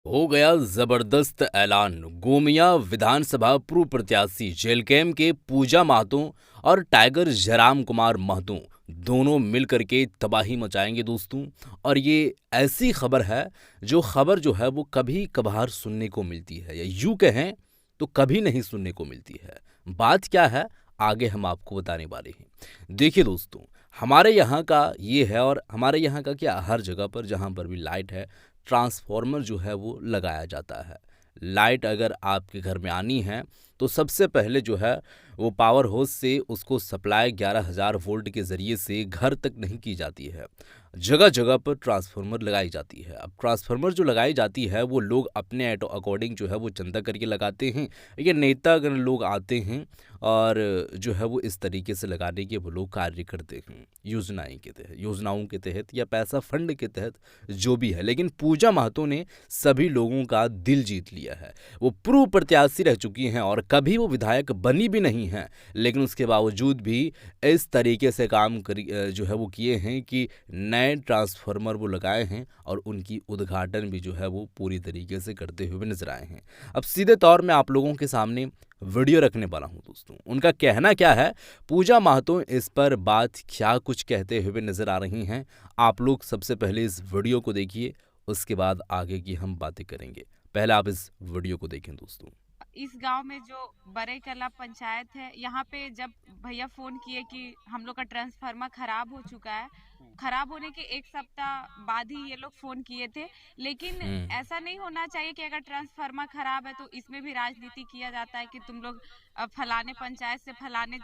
हो गया जबरदस्त ऐलान। गोमिया विधानसभा पूर्व प्रत्याशी जेल कैंप के पूजा महतो और टाइगर जयराम कुमार महतो दोनों मिलकर के तबाही मचाएंगे दोस्तों। और ये ऐसी खबर है जो है वो कभी कभार सुनने को मिलती है, या यूं कहें तो कभी नहीं सुनने को मिलती है। बात क्या है, आगे हम आपको बताने वाले हैं। देखिए दोस्तों, हमारे यहाँ का ये है, और हमारे यहाँ का क्या, हर जगह पर जहाँ पर भी लाइट है, ट्रांसफार्मर जो है वो लगाया जाता है। लाइट अगर आपके घर में आनी है तो सबसे पहले जो है वो पावर हाउस से उसको सप्लाई 11,000 वोल्ट के ज़रिए से घर तक नहीं की जाती है। जगह जगह पर ट्रांसफार्मर लगाई जाती है। अब ट्रांसफार्मर जो लगाई जाती है वो लोग अपने अकॉर्डिंग जो है वो चंदा करके लगाते हैं। ये नेतागण लोग आते हैं और जो है वो इस तरीके से लगाने के वो लोग कार्य करते हैं, योजनाओं के तहत या पैसा फंड के तहत, जो भी है। लेकिन पूजा महतो ने सभी लोगों का दिल जीत लिया है। वो पूर्व प्रत्याशी रह चुकी हैं और कभी वो विधायक बनी भी नहीं हैं, लेकिन उसके बावजूद भी इस तरीके से काम जो है वो किए हैं कि नए ट्रांसफार्मर वो लगाए हैं और उनकी उद्घाटन भी जो है वो पूरी तरीके से करते हुए नजर आए हैं। अब सीधे तौर में आप लोगों के सामने वीडियो रखने वाला हूं दोस्तों, उनका कहना क्या है, पूजा महतो इस पर बात क्या कुछ कहते हुए नजर आ रही हैं। आप लोग सबसे पहले इस वीडियो को देखिए, उसके बाद आगे की हम बातें करेंगे। पहले आप इस वीडियो को देखें दोस्तों। इस गांव में जो बड़े कला पंचायत है, यहाँ पे जब भैया फोन किए कि हम लोग का ट्रांसफार्मर खराब हो चुका है, खराब होने के एक सप्ताह बाद ही ये लोग फोन किए थे। लेकिन ऐसा नहीं होना चाहिए कि अगर ट्रांसफार्मर खराब है तो इसमें भी राजनीति किया जाता है कि तुम लोग फलाने पंचायत से फलाने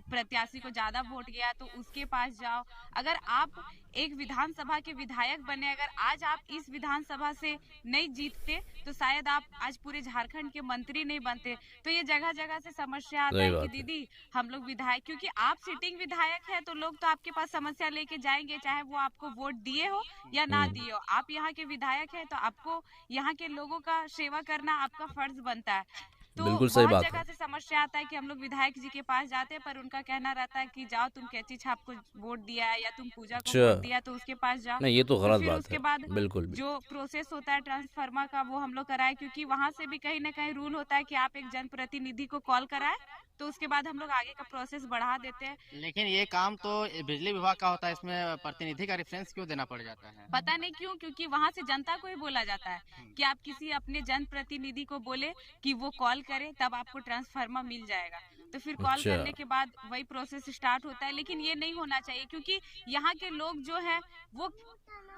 प्रत्याशी को ज्यादा वोट गया तो उसके पास जाओ। अगर आप एक विधानसभा के विधायक बने, अगर आज आप इस विधानसभा से नहीं जीतते तो शायद आप आज पूरे झारखंड के मंत्री नहीं बनते। तो ये जगह जगह से समस्या आता सही है कि बात है। दीदी हम लोग विधायक, क्योंकि आप सिटिंग विधायक है तो लोग तो आपके पास समस्या लेके जाएंगे, चाहे वो आपको वोट दिए हो या ना हम्म दिए हो। आप यहाँ के विधायक है तो आपको यहाँ के लोगों का सेवा करना आपका फर्ज बनता है। तो बिल्कुल सही बहुत बात है। जगह से समस्या आता है कि हम लोग विधायक जी के पास जाते हैं, पर उनका कहना रहता है कि जाओ तुम कैची छाप को वोट दिया है या तुम पूजा को अच्छा। वोट दिया तो उसके पास जाओ। नहीं, ये तो तो गलत फिर बात उसके है। बाद बिल्कुल भी। जो प्रोसेस होता है ट्रांसफार्मर का वो हम लोग कराए, क्योंकि वहां से भी कहीं ना कहीं रूल होता है कि आप एक जनप्रतिनिधि को कॉल कराए तो उसके बाद हम लोग आगे का प्रोसेस बढ़ा देते हैं। लेकिन ये काम तो बिजली विभाग का होता है, इसमें प्रतिनिधि का रेफरेंस क्यों देना पड़ जाता है? पता नहीं क्यों, क्योंकि वहां से जनता को ही बोला जाता है कि आप किसी अपने जनप्रतिनिधि को बोले कि वो कॉल करे, तब आपको ट्रांसफार्मर मिल जाएगा। तो फिर कॉल अच्छा। करने के बाद वही प्रोसेस स्टार्ट होता है। लेकिन ये नहीं होना चाहिए, क्योंकि यहाँ के लोग जो है वो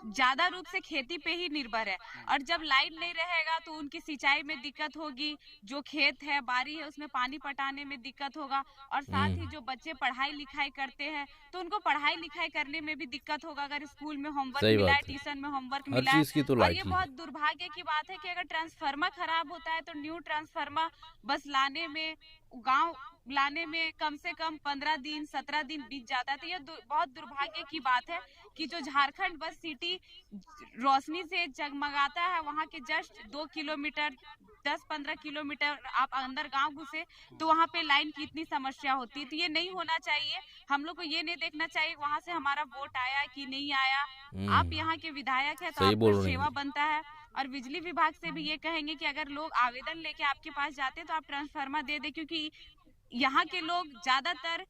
ज्यादा रूप से खेती पे ही निर्भर है। और जब लाइन नहीं रहेगा तो उनकी सिंचाई में दिक्कत होगी, जो खेत है बाड़ी है उसमें पानी पटाने में दिक्कत होगा, और साथ ही हम्म जो बच्चे पढ़ाई लिखाई करते हैं तो उनको पढ़ाई लिखाई करने में भी दिक्कत होगा। अगर स्कूल में होमवर्क सही मिला है, बात है। ट्यूशन में होमवर्क हर मिला है। चीज की तो और ये लाइट ही बहुत है। दुर्भाग्य की बात है कि अगर ट्रांसफार्मर खराब होता है तो न्यू ट्रांसफार्मर बस लाने में, गांव लाने में कम से कम 15 दिन 17 दिन बीत जाता है। तो ये बहुत दुर्भाग्य की बात है कि जो झारखंड बस सिटी रोशनी से जगमगाता है, वहाँ के जस्ट 2 किलोमीटर 10-15 किलोमीटर आप अंदर गांव घुसे तो वहाँ पे लाइन की इतनी समस्या होती है। तो ये नहीं होना चाहिए। हम लोग को ये नहीं देखना चाहिए वहाँ से हमारा वोट आया कि नहीं आया। आप हम्म यहाँ के विधायक है तो सही आपका बोल रही सेवा हैं। बनता है। और बिजली विभाग से भी ये कहेंगे कि अगर लोग आवेदन लेके आपके पास जाते हैं तो आप ट्रांसफार्मर दे दे, क्योंकि यहाँ के लोग ज्यादातर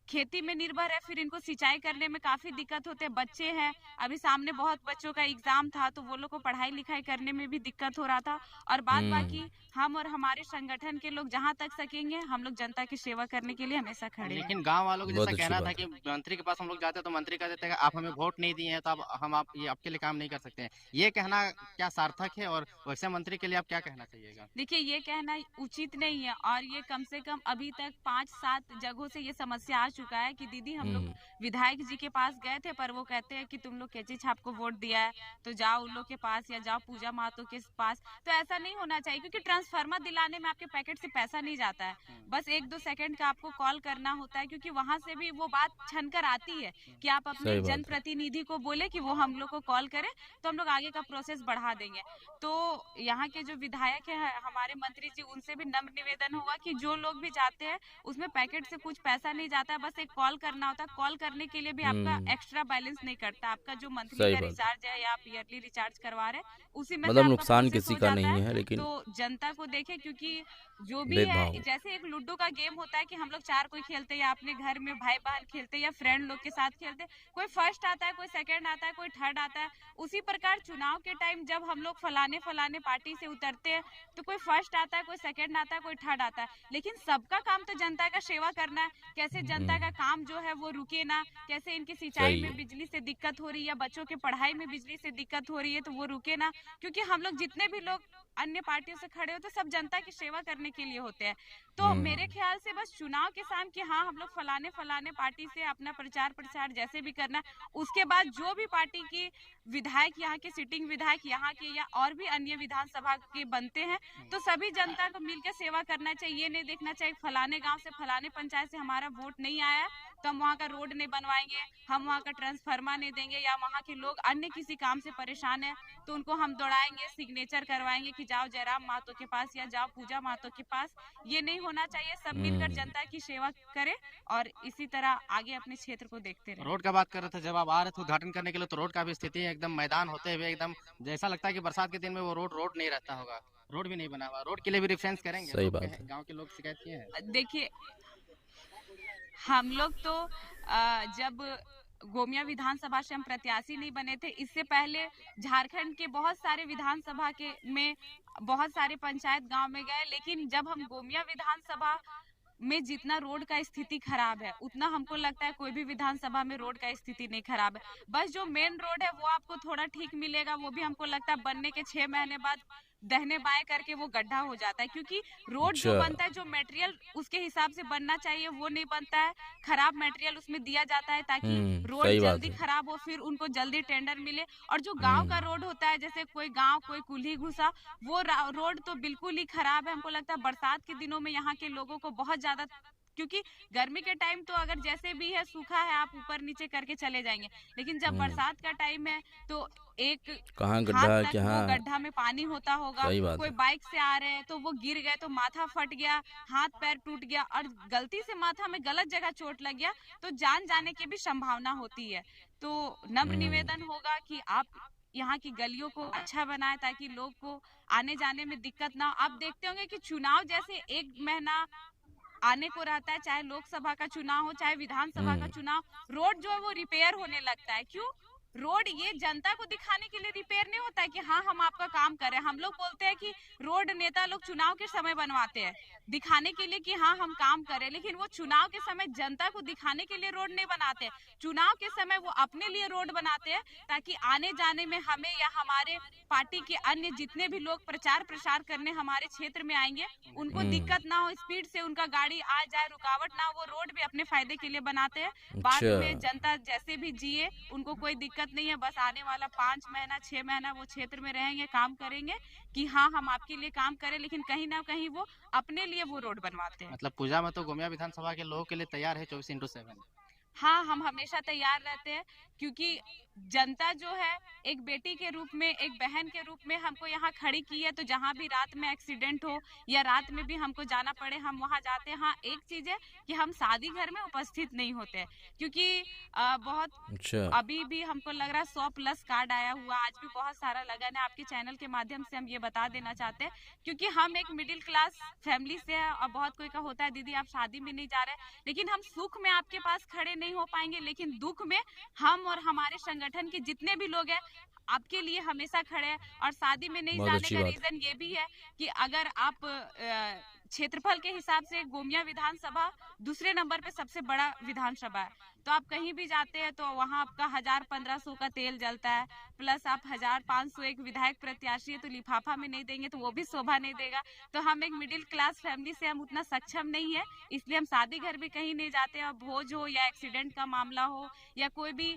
खेती में निर्भर है। फिर इनको सिंचाई करने में काफी दिक्कत होते हैं। बच्चे हैं, अभी सामने बहुत बच्चों का एग्जाम था तो वो लोग को पढ़ाई लिखाई करने में भी दिक्कत हो रहा था। और बात हम्म बाकी हम और हमारे संगठन के लोग जहां तक सकेंगे हम लोग जनता की सेवा करने के लिए हमेशा खड़े हैं। लेकिन गांव वालों का बहुत जैसा अच्छी कहना था बात कि है। मंत्री के पास हम लोग जाते हैं तो मंत्री कह देते हैं आप हमें वोट नहीं दिए हैं तो अब हम आप ये आपके लिए काम नहीं कर सकते हैं। ये कहना क्या सार्थक है, और वैसे मंत्री के लिए आप क्या कहना चाहिएगा? देखिए ये कहना उचित नहीं है, और ये कम से कम अभी तक 5-7 जगहों से ये समस्या आ चुका है कि दीदी हम लोग हम्म विधायक जी के पास गए थे, पर वो कहते हैं कि तुम लोग कैची छाप को वोट दिया है तो जाओ उन लोग के पास या जाओ पूजा महतो के पास। तो ऐसा नहीं होना चाहिए, क्योंकि ट्रांसफार्मर दिलाने में आपके पैकेट से पैसा नहीं जाता है। बस 1-2 सेकंड का आपको कॉल करना होता है, क्योंकि वहां से भी वो बात छन कर आती है कि आप अपने सही बात है। जनप्रतिनिधि को बोले कि वो हम लोग को कॉल करे तो हम लोग आगे का प्रोसेस बढ़ा देंगे। तो यहाँ के जो विधायक है हमारे मंत्री जी, उनसे भी नम्र निवेदन होगा कि जो लोग भी जाते हैं उसमें पैकेट से कुछ पैसा नहीं जाता है, बस एक कॉल करना होता है। कॉल करने के लिए भी आपका एक्स्ट्रा बैलेंस नहीं करता, आपका जो मंथली सही का बात। रिचार्ज है या आप ईयरली रिचार्ज करवा रहे हैं उसी में से मतलब आपका नुकसान प्रोसेस किसी हो का जाता नहीं है। है, लेकिन तो जनता को देखे, क्योंकि जो भी है भेदभाव। जैसे एक लूडो का गेम होता है कि हम लोग चार कोई खेलते हैं या अपने घर में भाई बहन खेलते हैं या फ्रेंड लोग के साथ खेलते हैं, कोई फर्स्ट आता है, कोई सेकंड आता है, कोई थर्ड आता है। उसी प्रकार चुनाव के टाइम जब हम लोग फलाने फलाने पार्टी से उतरते हैं तो कोई फर्स्ट आता है, कोई सेकंड आता है, कोई थर्ड आता है, लेकिन सबका काम तो जनता का सेवा करना है। कैसे जनता का काम जो है वो रुके ना, कैसे इनकी सिंचाई सही में है। बिजली से दिक्कत हो रही है या बच्चों के पढ़ाई में बिजली से दिक्कत हो रही है तो वो रुके ना, क्योंकि हम लोग जितने भी लोग अन्य पार्टियों से खड़े होते सब जनता की सेवा करने के लिए होते हैं। तो मेरे ख्याल से बस चुनाव के शाम कि हाँ हम लोग फलाने फलाने पार्टी से अपना प्रचार प्रसार जैसे भी करना है, उसके बाद जो भी पार्टी की विधायक, यहाँ के सिटिंग विधायक यहाँ के या और भी अन्य विधानसभा के बनते हैं, तो सभी जनता को मिलकर सेवा करना चाहिए। ये नहीं देखना चाहिए फलाने गांव से फलाने पंचायत से हमारा वोट नहीं आया तो हम वहाँ का रोड नहीं बनवाएंगे, हम वहाँ का ट्रांसफार्मर नहीं देंगे, या वहाँ के लोग अन्य किसी काम से परेशान है तो उनको हम दौड़ाएंगे, सिग्नेचर करवाएंगे कि जाओ जयराम महतो के पास या जाओ पूजा महतो के पास। ये नहीं होना चाहिए। सब मिलकर जनता की सेवा करें और इसी तरह आगे अपने क्षेत्र को देखते रहे। रोड का बात कर रहे थे, जब आप आ रहे थे उद्घाटन करने के लिए तो रोड का भी स्थिति है एकदम मैदान होते हुए एकदम जैसा लगता है कि बरसात के दिन में वो रोड नहीं रहता होगा। रोड भी नहीं बना हुआ, रोड के लिए भी रेफरेंस करेंगे। सही बात है। गांव के लोग शिकायत किए हैं। देखिए हम लोग तो जब गोमिया विधानसभा से हम प्रत्याशी नहीं बने थे, इससे पहले झारखंड के बहुत सारे विधानसभा के में बहुत सारे पंचायत गांव में गए, लेकिन जब हम गोमिया विधानसभा में जितना रोड का स्थिति खराब है उतना हमको लगता है कोई भी विधानसभा में रोड का स्थिति नहीं खराब है। बस जो मेन रोड है वो आपको थोड़ा ठीक मिलेगा, वो भी हमको लगता है बनने के 6 महीने बाद दहने बाएं करके वो गड्ढा हो जाता है, क्योंकि रोड जो अच्छा। बनता है जो मटेरियल उसके हिसाब से बनना चाहिए वो नहीं बनता है, खराब मटेरियल उसमें दिया जाता है ताकि रोड सही बात जल्दी है। खराब हो, फिर उनको जल्दी टेंडर मिले। और जो गांव का रोड होता है, जैसे कोई गांव कोई कुल्ही घुसा, वो रोड तो बिल्कुल ही खराब है। हमको लगता है बरसात के दिनों में यहाँ के लोगों को बहुत ज्यादा, क्योंकि गर्मी के टाइम तो अगर जैसे भी है सूखा है आप ऊपर नीचे करके चले जाएंगे, लेकिन जब बरसात का टाइम है तो एक कहाँ हाथ गड्ढा है, तक क्या वो है? गड्ढा में पानी होता होगा। सही बात कोई है। बाइक से आ रहे हैं तो वो गिर गए तो माथा फट गया, हाथ पैर टूट गया और गलती से माथा में गलत जगह चोट लग गया तो जान जाने की भी संभावना होती है। तो नम्र निवेदन होगा कि आप यहाँ की गलियों को अच्छा बनाए ताकि लोग को आने जाने में दिक्कत ना हो। आप देखते होंगे कि चुनाव जैसे 1 महीना आने को रहता है, चाहे लोकसभा का चुनाव हो चाहे विधानसभा का चुनाव, रोड जो है वो रिपेयर होने लगता है। क्यों? रोड ये जनता को दिखाने के लिए रिपेयर नहीं होता है कि हाँ हम आपका काम कर रहे हैं। हम लोग बोलते हैं कि रोड नेता लोग चुनाव के समय बनवाते हैं दिखाने के लिए कि हाँ हम काम करें, लेकिन वो चुनाव के समय जनता को दिखाने के लिए रोड नहीं बनाते। चुनाव के समय वो अपने लिए रोड बनाते हैं ताकि आने जाने में हमें या हमारे पार्टी के अन्य जितने भी लोग प्रचार प्रसार करने हमारे क्षेत्र में आएंगे उनको दिक्कत ना हो, स्पीड से उनका गाड़ी आ जाए, रुकावट ना हो। वो रोड भी अपने फायदे के लिए बनाते हैं। बाद में जनता जैसे भी जिए उनको कोई दिक्कत नहीं है। बस आने वाला 5 महीना 6 महीना वो क्षेत्र में रहेंगे, काम करेंगे कि हाँ हम आपके लिए काम करें, लेकिन कहीं ना कहीं वो अपने लिए वो रोड बनवाते हैं। मतलब पूजा में तो गोमिया विधानसभा के लोगों के लिए तैयार है 24/7। हाँ हम हमेशा तैयार रहते हैं, क्योंकि जनता जो है एक बेटी के रूप में, एक बहन के रूप में हमको यहाँ खड़ी की है। तो जहाँ भी रात में एक्सीडेंट हो या रात में भी हमको जाना पड़े हम वहाँ जाते हैं। हाँ एक चीज है कि हम शादी घर में उपस्थित नहीं होते हैं, क्योंकि बहुत अच्छा। अभी भी हमको लग रहा है 100+ कार्ड आया हुआ, आज भी बहुत सारा लगन है। आपके चैनल के माध्यम से हम ये बता देना चाहते हैं, क्योंकि हम एक मिडिल क्लास फैमिली से है और बहुत कोई का होता है दीदी आप शादी में नहीं जा रहे, लेकिन हम सुख में आपके पास खड़े नहीं हो पाएंगे, लेकिन दुख में हम और हमारे संगठन के जितने भी लोग हैं आपके लिए हमेशा खड़े हैं। और शादी में नहीं बहुत जाने अच्छी का बात है। रीजन ये भी है कि अगर आप क्षेत्रफल के हिसाब से गोमिया विधानसभा दूसरे नंबर पे सबसे बड़ा विधानसभा है, तो आप कहीं भी जाते हैं तो वहाँ आपका 1000-1500 का तेल जलता है, प्लस आप 1500 एक विधायक प्रत्याशी है तो लिफाफा में नहीं देंगे तो वो भी शोभा नहीं देगा। तो हम एक मिडिल क्लास फैमिली से हम उतना सक्षम नहीं है, इसलिए हम शादी घर भी कहीं नहीं जाते हैं। भोज हो या एक्सीडेंट का मामला हो या कोई भी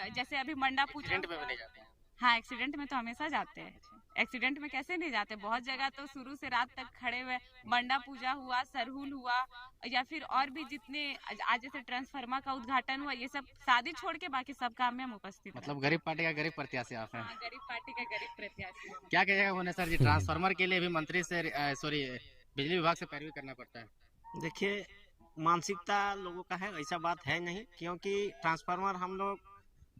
जैसे अभी मंडा पूजा, एक्सीडेंट में भी नहीं जाते हैं। हाँ एक्सीडेंट में तो हमेशा जाते हैं। एक्सीडेंट में कैसे नहीं जाते, बहुत जगह तो शुरू से रात तक खड़े हुए, मंडा पूजा हुआ, सरहुल हुआ या फिर और भी जितने आज जैसे ट्रांसफार्मर का उद्घाटन हुआ, ये सब शादी छोड़ के बाकी सब काम में हम उपस्थित हैं। मतलब गरीब पार्टी का गरीब प्रत्याशी आप हैं। हाँ, गरीब पार्टी का गरीब प्रत्याशी। क्या कहिएगा होने सर जी, ट्रांसफार्मर के लिए भी मंत्री से सॉरी बिजली विभाग से पैरवी करना पड़ता है। देखिए मानसिकता लोगों का है, ऐसा बात है नहीं, क्योंकि ट्रांसफार्मर हम लोग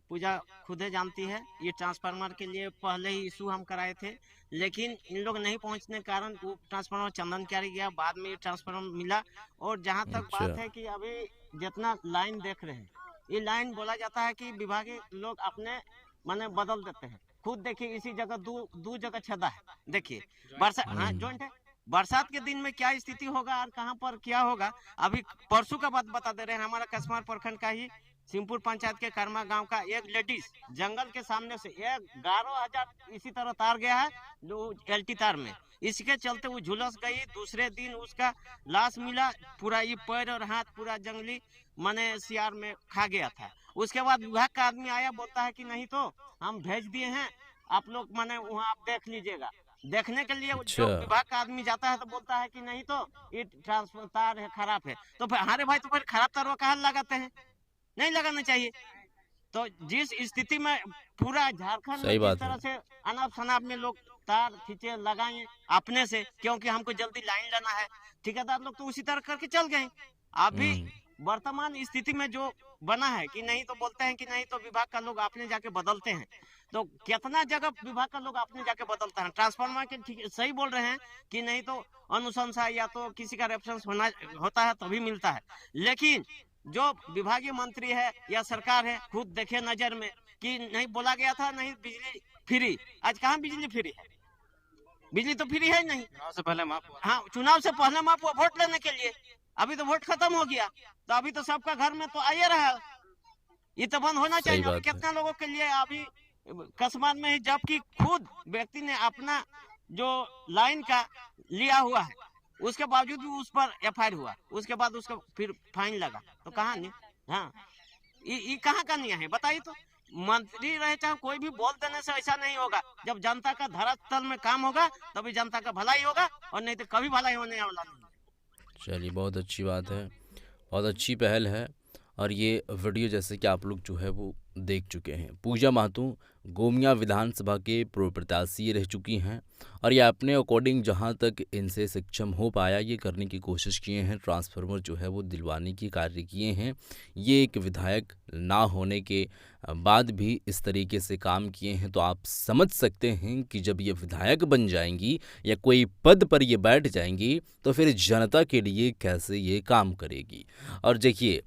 पूजा खुद ही जानती है, ये ट्रांसफार्मर के लिए पहले ही इशू हम कराए थे, लेकिन इन लोग नहीं पहुंचने के कारण वो ट्रांसफार्मर चंदन किया गया, बाद में ये ट्रांसफार्मर मिला। और जहां तक अच्छा। बात है कि अभी जितना लाइन देख रहे हैं, ये लाइन बोला जाता है कि विभागीय लोग अपने माने बदल देते हैं। खुद देखिए इसी जगह दो जगह छेदा है, देखिए बरसात, हाँ जॉइंट है, बरसात के दिन में क्या स्थिति होगा और कहाँ पर क्या होगा। अभी परसों का बात बता दे रहे हैं, हमारा कसमार प्रखंड का ही सिंहपुर पंचायत के कर्मा गांव का एक लेडीज जंगल के सामने से 11,000 इसी तरह तार गया है, जो एलटी तार में, इसके चलते वो झुलस गई। दूसरे दिन उसका लाश मिला, पूरा ये पैर और हाथ पूरा जंगली माने सियार में खा गया था। उसके बाद विभाग का आदमी आया, बोलता है कि नहीं तो हम भेज दिए हैं, आप लोग माने वहाँ आप देख लीजिएगा। देखने के लिए अच्छा। जो विभाग का आदमी जाता है तो बोलता है कि नहीं तो ये ट्रांसफर तार है, खराब है। तो फिर अरे भाई, तो फिर खराब तार वो कहाँ लगाते हैं, नहीं लगाना चाहिए। तो जिस स्थिति में पूरा झारखंड में सही जिस बात है। तरह से अनाप शनाप में लोग तार खींचे लगाए अपने से, क्योंकि हमको जल्दी लाइन लेना है, ठेकेदार लोग तो उसी तरह करके चल गए। अभी वर्तमान स्थिति में जो बना है कि नहीं तो बोलते हैं कि नहीं तो विभाग का लोग अपने जाके बदलते हैं। तो कितना जगह विभाग का लोग अपने जाके बदलता है। ट्रांसफार्मर के ठीक सही बोल रहे हैं कि नहीं तो अनुशंसा या तो किसी का रेफरेंस होता है तभी मिलता है, लेकिन जो विभागीय मंत्री है या सरकार है खुद देखे नजर में कि नहीं बोला गया था नहीं बिजली फ्री, आज कहाँ बिजली फ्री है, बिजली तो फ्री है नहीं। चुनाव से पहले माफ हुआ। हाँ, चुनाव से पहले माफ हुआ वोट लेने के लिए, अभी तो वोट खत्म हो गया, तो अभी तो सबका घर में तो आए रहा, ये तो बंद होना सही चाहिए। अभी बात है। कितना लोगों के लिए अभी कस्बात में ही, जबकि खुद व्यक्ति ने अपना जो लाइन का लिया हुआ है उसके बावजूद भी उस पर एफआईआर हुआ, उसके बाद उसका फिर फाइन लगा, तो कहाँ नहीं। हाँ, ये कहाँ का नियम है बताइए तो। मंत्री रहे चाहे कोई भी, बोल देने से ऐसा नहीं होगा। जब जनता का धरातल में काम होगा तभी जनता का भलाई होगा, और नहीं तो कभी भलाई होने वाला नहीं। चलिए, बहुत अच्छी बात है, बहुत अच्छी पहल है। और ये वीडियो जैसे कि आप लोग जो है वो देख चुके हैं, पूजा महतो गोमिया विधानसभा के पूर्व प्रत्याशी रह चुकी हैं और ये अपने अकॉर्डिंग जहां तक इनसे सक्षम हो पाया ये करने की कोशिश किए हैं, ट्रांसफार्मर जो है वो दिलवाने की कार्य किए हैं। ये एक विधायक ना होने के बाद भी इस तरीके से काम किए हैं, तो आप समझ सकते हैं कि जब ये विधायक बन जाएंगी या कोई पद पर ये बैठ जाएंगी तो फिर जनता के लिए कैसे ये काम करेगी। और देखिए,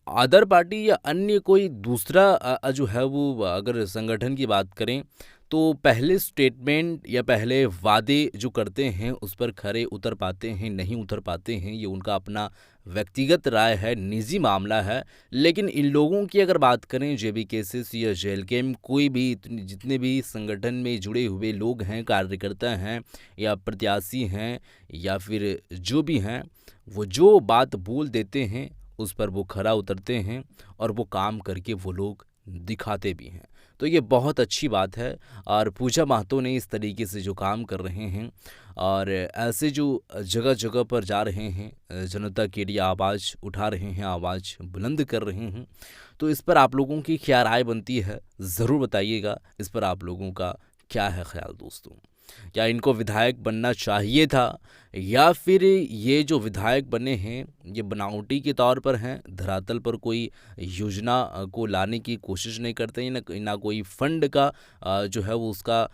अदर पार्टी या अन्य कोई दूसरा जो है वो अगर संगठन की बात करें तो पहले स्टेटमेंट या पहले वादे जो करते हैं उस पर खरे उतर पाते हैं, नहीं उतर पाते हैं, ये उनका अपना व्यक्तिगत राय है, निजी मामला है। लेकिन इन लोगों की अगर बात करें, जेबी केसेस या जेल कैम, कोई भी जितने भी संगठन में जुड़े हुए लोग हैं, कार्यकर्ता हैं या प्रत्याशी हैं या फिर जो भी हैं, वो जो बात बोल देते हैं उस पर वो खरा उतरते हैं और वो काम करके वो लोग दिखाते भी हैं। तो ये बहुत अच्छी बात है और पूजा महतो ने इस तरीके से जो काम कर रहे हैं और ऐसे जो जगह जगह पर जा रहे हैं, जनता के लिए आवाज़ उठा रहे हैं, आवाज़ बुलंद कर रहे हैं, तो इस पर आप लोगों की क्या राय बनती है ज़रूर बताइएगा। इस पर आप लोगों का क्या है ख्याल दोस्तों? क्या इनको विधायक बनना चाहिए था या फिर ये जो विधायक बने हैं ये बनावटी के तौर पर हैं, धरातल पर कोई योजना को लाने की कोशिश नहीं करते हैं, ना कोई फंड का जो है वो उसका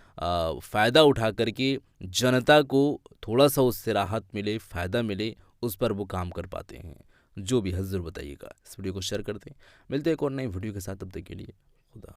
फ़ायदा उठा करके जनता को थोड़ा सा उससे राहत मिले, फ़ायदा मिले, उस पर वो काम कर पाते हैं? जो भी है ज़रूर बताइएगा। इस वीडियो को शेयर करते हैं, मिलते हैं एक और नई वीडियो के साथ, तब तक के लिए